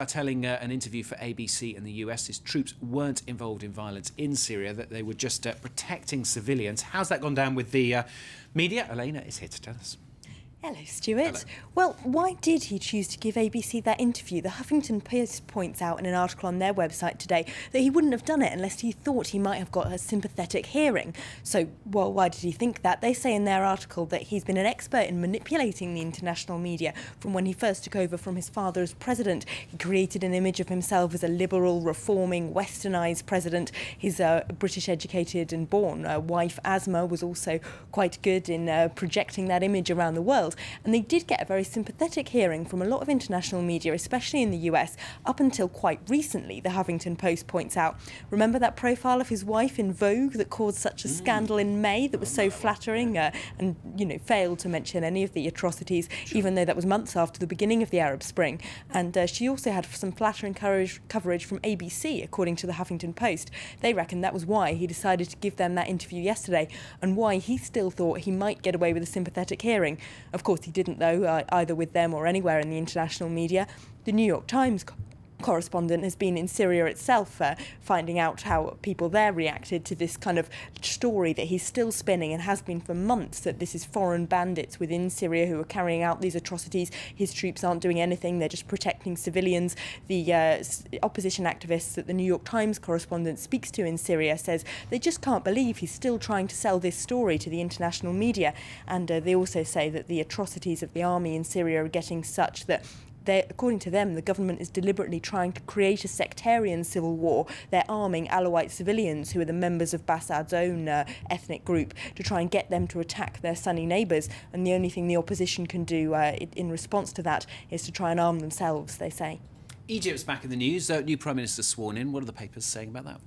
telling an interview for ABC in the US his troops weren't involved in violence in Syria, that they were just protecting civilians. How's that gone down with the media? Elena is here to tell us. Hello, Stuart. Hello. Well, why did he choose to give ABC that interview? The Huffington Post points out in an article on their website today that he wouldn't have done it unless he thought he might have got a sympathetic hearing. So, well, why did he think that? They say in their article that he's been an expert in manipulating the international media from when he first took over from his father as president. He created an image of himself as a liberal, reforming, westernised president. His British-educated and born wife, Asma, was also quite good in projecting that image around the world. And they did get a very sympathetic hearing from a lot of international media, especially in the US, up until quite recently, the Huffington Post points out. Remember that profile of his wife in Vogue that caused such a scandal in May that was so flattering and, you know, failed to mention any of the atrocities, even though that was months after the beginning of the Arab Spring. And she also had some flattering coverage from ABC, according to the Huffington Post. They reckon that was why he decided to give them that interview yesterday and why he still thought he might get away with a sympathetic hearing. Of course, he didn't, though, either with them or anywhere in the international media. The New York Times correspondent has been in Syria itself, finding out how people there reacted to this kind of story that he's still spinning and has been for months, that this is foreign bandits within Syria who are carrying out these atrocities. His troops aren't doing anything, they're just protecting civilians. The opposition activists that the New York Times correspondent speaks to in Syria says they just can't believe he's still trying to sell this story to the international media. And they also say that the atrocities of the army in Syria are getting such that according to them, the government is deliberately trying to create a sectarian civil war. They're arming Alawite civilians who are the members of Bassad's own ethnic group to try and get them to attack their Sunni neighbours. And the only thing the opposition can do in response to that is to try and arm themselves, they say. Egypt's back in the news. New Prime Minister sworn in. What are the papers saying about that?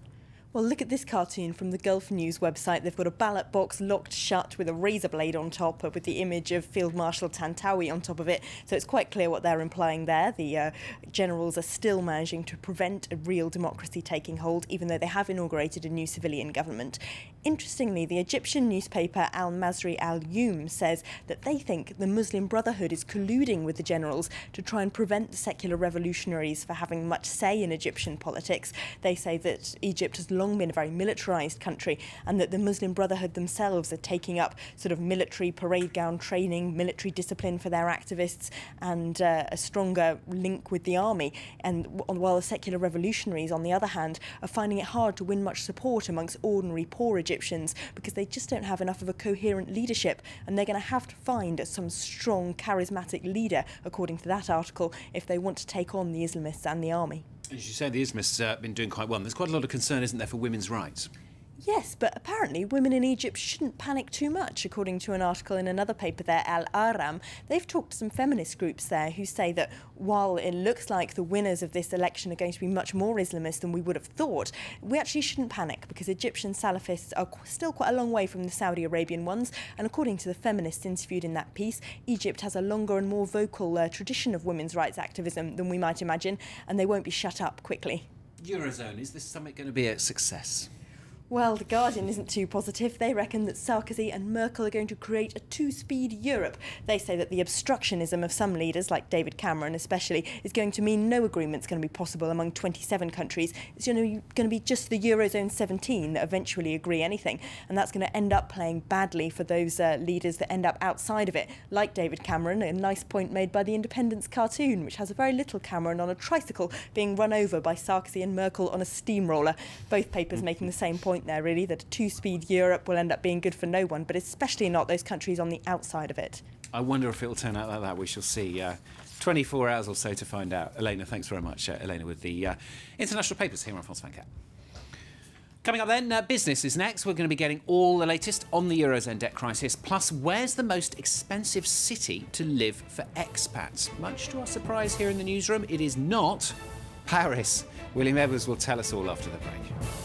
Well, look at this cartoon from the Gulf News website. They've got a ballot box locked shut with a razor blade on top with the image of Field Marshal Tantawi on top of it. So it's quite clear what they're implying there. The generals are still managing to prevent a real democracy taking hold, even though they have inaugurated a new civilian government. Interestingly, the Egyptian newspaper Al-Masri Al-Yum says that they think the Muslim Brotherhood is colluding with the generals to try and prevent the secular revolutionaries from having much say in Egyptian politics. They say that Egypt has long been a very militarised country and that the Muslim Brotherhood themselves are taking up sort of military parade gown training, military discipline for their activists and a stronger link with the army. And while the secular revolutionaries, on the other hand, are finding it hard to win much support amongst ordinary poor Egyptians because they just don't have enough of a coherent leadership, and they're going to have to find some strong, charismatic leader, according to that article, if they want to take on the Islamists and the army. As you say, the Islamists have been doing quite well. There's quite a lot of concern, isn't there, for women's rights? Yes, but apparently women in Egypt shouldn't panic too much, according to an article in another paper there, Al-Aram. They've talked to some feminist groups there who say that while it looks like the winners of this election are going to be much more Islamist than we would have thought, we actually shouldn't panic because Egyptian Salafists are still quite a long way from the Saudi Arabian ones. And according to the feminists interviewed in that piece, Egypt has a longer and more vocal tradition of women's rights activism than we might imagine, and they won't be shut up quickly. Eurozone, is this summit going to be a success? Well, The Guardian isn't too positive. They reckon that Sarkozy and Merkel are going to create a two-speed Europe. They say that the obstructionism of some leaders, like David Cameron especially, is going to mean no agreement's going to be possible among 27 countries. It's going to be just the Eurozone 17 that eventually agree anything. And that's going to end up playing badly for those leaders that end up outside of it, like David Cameron, a nice point made by the Independence cartoon, which has a very little Cameron on a tricycle being run over by Sarkozy and Merkel on a steamroller. Both papers making the same point there, really, that a two-speed Europe will end up being good for no one, but especially not those countries on the outside of it. I wonder if it will turn out like that. We shall see. 24 hours or so to find out. Elena, thanks very much. Elena with the international papers here on France 24. Coming up then, business is next. We're going to be getting all the latest on the Eurozone debt crisis, plus where's the most expensive city to live for expats? Much to our surprise here in the newsroom, it is not Paris. William Edwards will tell us all after the break.